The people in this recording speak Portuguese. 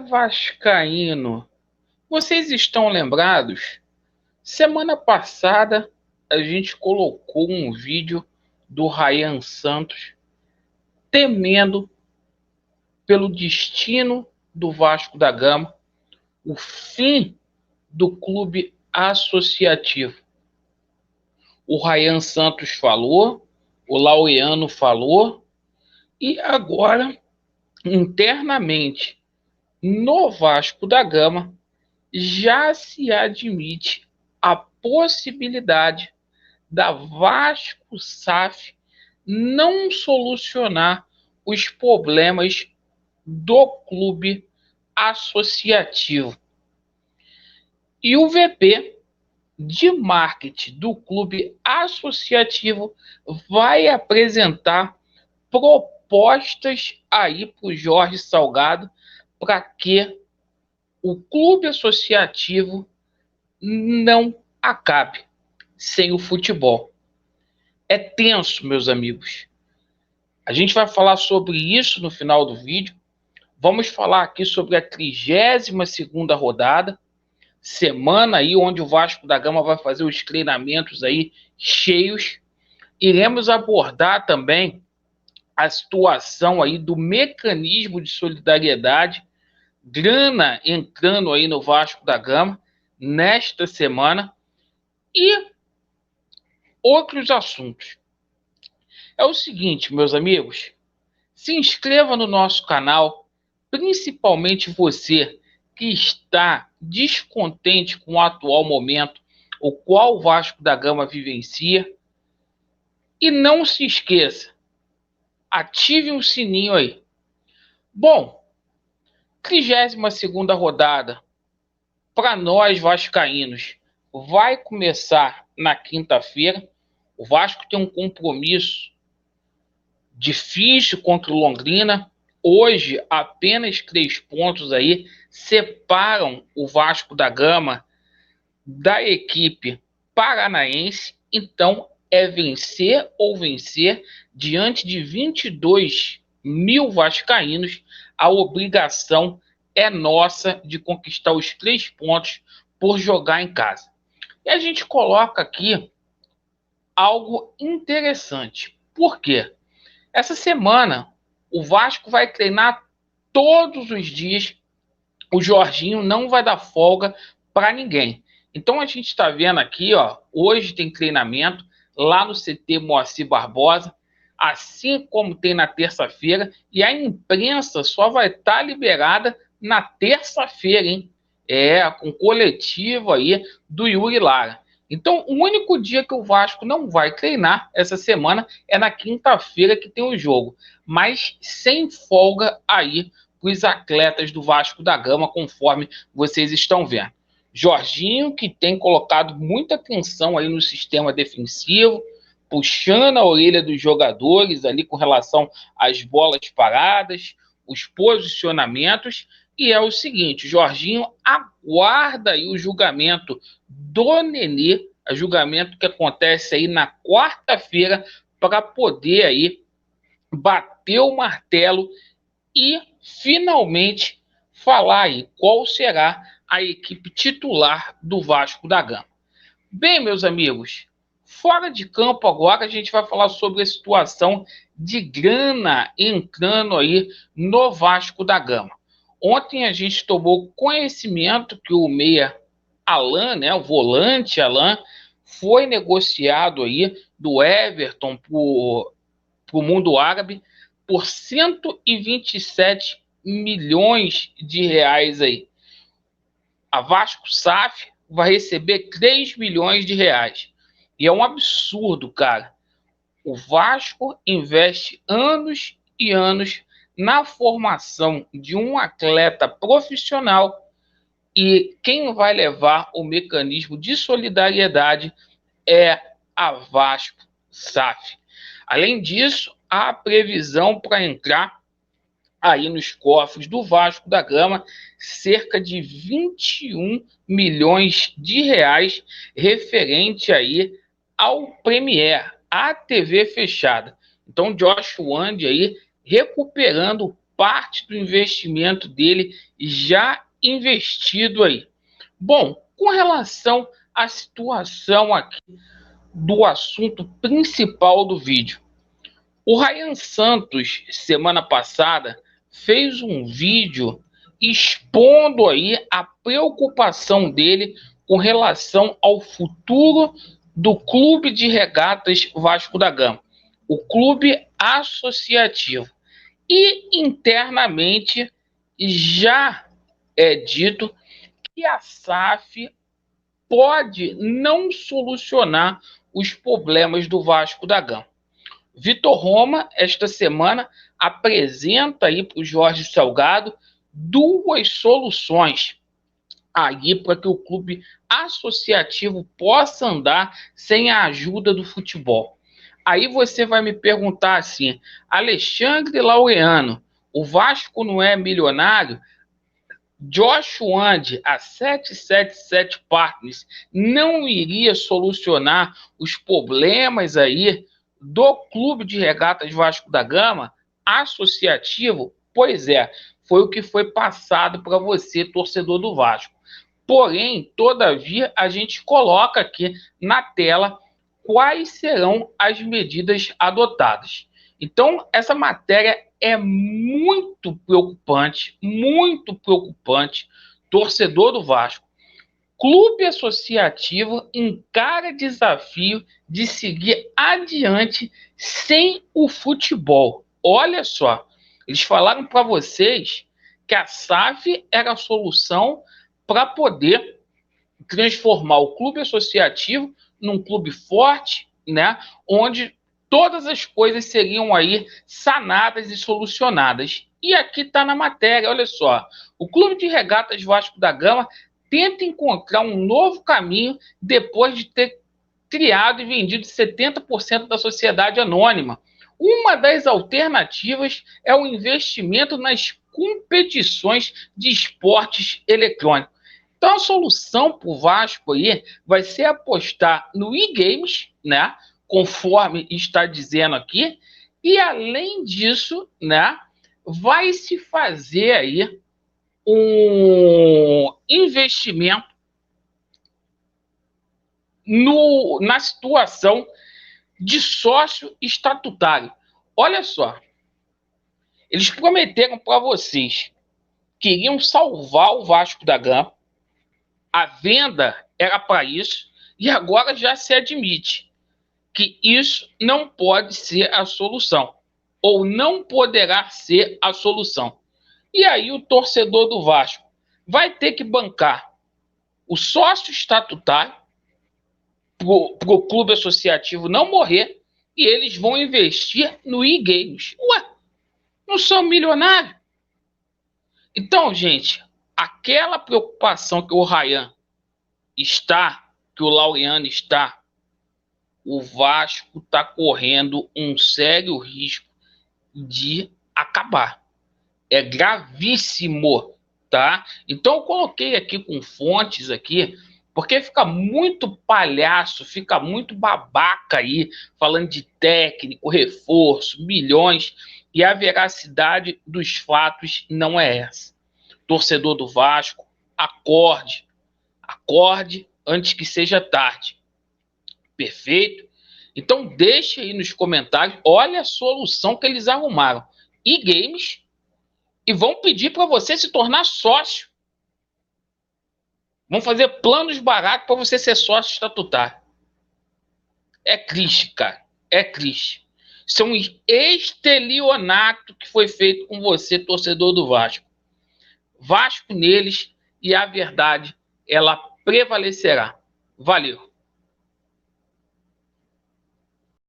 Vascaíno, vocês estão lembrados? Semana passada a gente colocou um vídeo do Ryan Santos temendo pelo destino do Vasco da Gama, o fim do clube associativo. O Ryan Santos falou, o Laureano falou, e agora, internamente, no Vasco da Gama, já se admite a possibilidade da Vasco SAF não solucionar os problemas do clube associativo. E o VP de marketing do clube associativo vai apresentar propostas aí para o Jorge Salgado para que o clube associativo não acabe sem o futebol. É tenso, meus amigos. A gente vai falar sobre isso no final do vídeo. Vamos falar aqui sobre a 32ª rodada, semana aí onde o Vasco da Gama vai fazer os treinamentos aí cheios. Iremos abordar também a situação aí do mecanismo de solidariedade, grana entrando aí no Vasco da Gama nesta semana e outros assuntos. É o seguinte, meus amigos, se inscreva no nosso canal, principalmente você que está descontente com o atual momento, o qual o Vasco da Gama vivencia. E não se esqueça, ative o sininho aí. Bom, 32ª rodada, para nós vascaínos, vai começar na quinta-feira. O Vasco tem um compromisso difícil contra o Londrina. Hoje, apenas 3 pontos aí separam o Vasco da Gama da equipe paranaense. Então, é vencer ou vencer diante de 22 mil vascaínos. A obrigação é nossa de conquistar os 3 pontos por jogar em casa. E a gente coloca aqui algo interessante. Por quê? Essa semana, o Vasco vai treinar todos os dias. O Jorginho não vai dar folga para ninguém. Então, a gente está vendo aqui, ó, hoje tem treinamento lá no CT Moacir Barbosa, assim como tem na terça-feira, e a imprensa só vai estar liberada na terça-feira, hein? Com coletivo aí do Yuri Lara. Então, o único dia que o Vasco não vai treinar essa semana é na quinta-feira, que tem o jogo, mas sem folga aí para os atletas do Vasco da Gama, conforme vocês estão vendo. Jorginho, que tem colocado muita atenção aí no sistema defensivo, puxando a orelha dos jogadores ali com relação às bolas paradas, os posicionamentos. E é o seguinte, o Jorginho aguarda aí o julgamento do Nenê, o julgamento que acontece aí na quarta-feira, para poder aí bater o martelo e finalmente falar aí qual será a equipe titular do Vasco da Gama. Bem, meus amigos, fora de campo agora a gente vai falar sobre a situação de grana entrando aí no Vasco da Gama. Ontem a gente tomou conhecimento que o meia Alan, né, o volante Alan, foi negociado aí do Everton para o mundo árabe por 127 milhões de reais aí. A Vasco SAF vai receber 3 milhões de reais. E é um absurdo, cara. O Vasco investe anos e anos na formação de um atleta profissional e quem vai levar o mecanismo de solidariedade é a Vasco SAF. Além disso, há previsão para entrar aí nos cofres do Vasco da Gama cerca de 21 milhões de reais referente aí ao Premier, a TV fechada. Então, Josh Wand aí recuperando parte do investimento dele já investido aí. Bom, com relação à situação aqui do assunto principal do vídeo, o Ryan Santos, semana passada, fez um vídeo expondo aí a preocupação dele com relação ao futuro do Clube de Regatas Vasco da Gama, o clube associativo. E internamente já é dito que a SAF pode não solucionar os problemas do Vasco da Gama. Vitor Roma, esta semana, apresenta aí para o Jorge Salgado duas soluções aí para que o clube associativo possa andar sem a ajuda do futebol. Aí você vai me perguntar assim, Alexandre Laureano, o Vasco não é milionário? Josh Wand, a 777 Partners, não iria solucionar os problemas aí do Clube de Regatas Vasco da Gama associativo? Pois é, foi o que foi passado para você, torcedor do Vasco. Porém, todavia, a gente coloca aqui na tela quais serão as medidas adotadas. Então, essa matéria é muito preocupante, torcedor do Vasco. Clube associativo encara desafio de seguir adiante sem o futebol. Olha só, eles falaram para vocês que a SAF era a solução para poder transformar o clube associativo num clube forte, né, onde todas as coisas seriam aí sanadas e solucionadas. E aqui está na matéria, olha só, o Clube de Regatas Vasco da Gama tenta encontrar um novo caminho depois de ter criado e vendido 70% da sociedade anônima. Uma das alternativas é o investimento nas competições de esportes eletrônicos. Então a solução para o Vasco aí vai ser apostar no e-games, né, conforme está dizendo aqui, e além disso, né, vai se fazer aí um investimento na situação de sócio estatutário. Olha só, eles prometeram para vocês que iriam salvar o Vasco da Gama, a venda era para isso, e agora já se admite que isso não pode ser a solução, ou não poderá ser a solução. E aí o torcedor do Vasco vai ter que bancar o sócio estatutário para o clube associativo não morrer, e eles vão investir no e-games. Ué, não são milionários? Então, gente, aquela preocupação que o Ryan está, que o Laureano está, o Vasco está correndo um sério risco de acabar. É gravíssimo, tá? Então eu coloquei aqui com fontes aqui, porque fica muito palhaço, fica muito babaca aí, falando de técnico, reforço, milhões, e a veracidade dos fatos não é essa. Torcedor do Vasco, acorde antes que seja tarde. Perfeito? Então deixe aí nos comentários, olha a solução que eles arrumaram. E-games, e vão pedir para você se tornar sócio. Vão fazer planos baratos para você ser sócio estatutário. É triste, cara. É triste. Isso é um estelionato que foi feito com você, torcedor do Vasco. Vasco neles, e a verdade, ela prevalecerá. Valeu.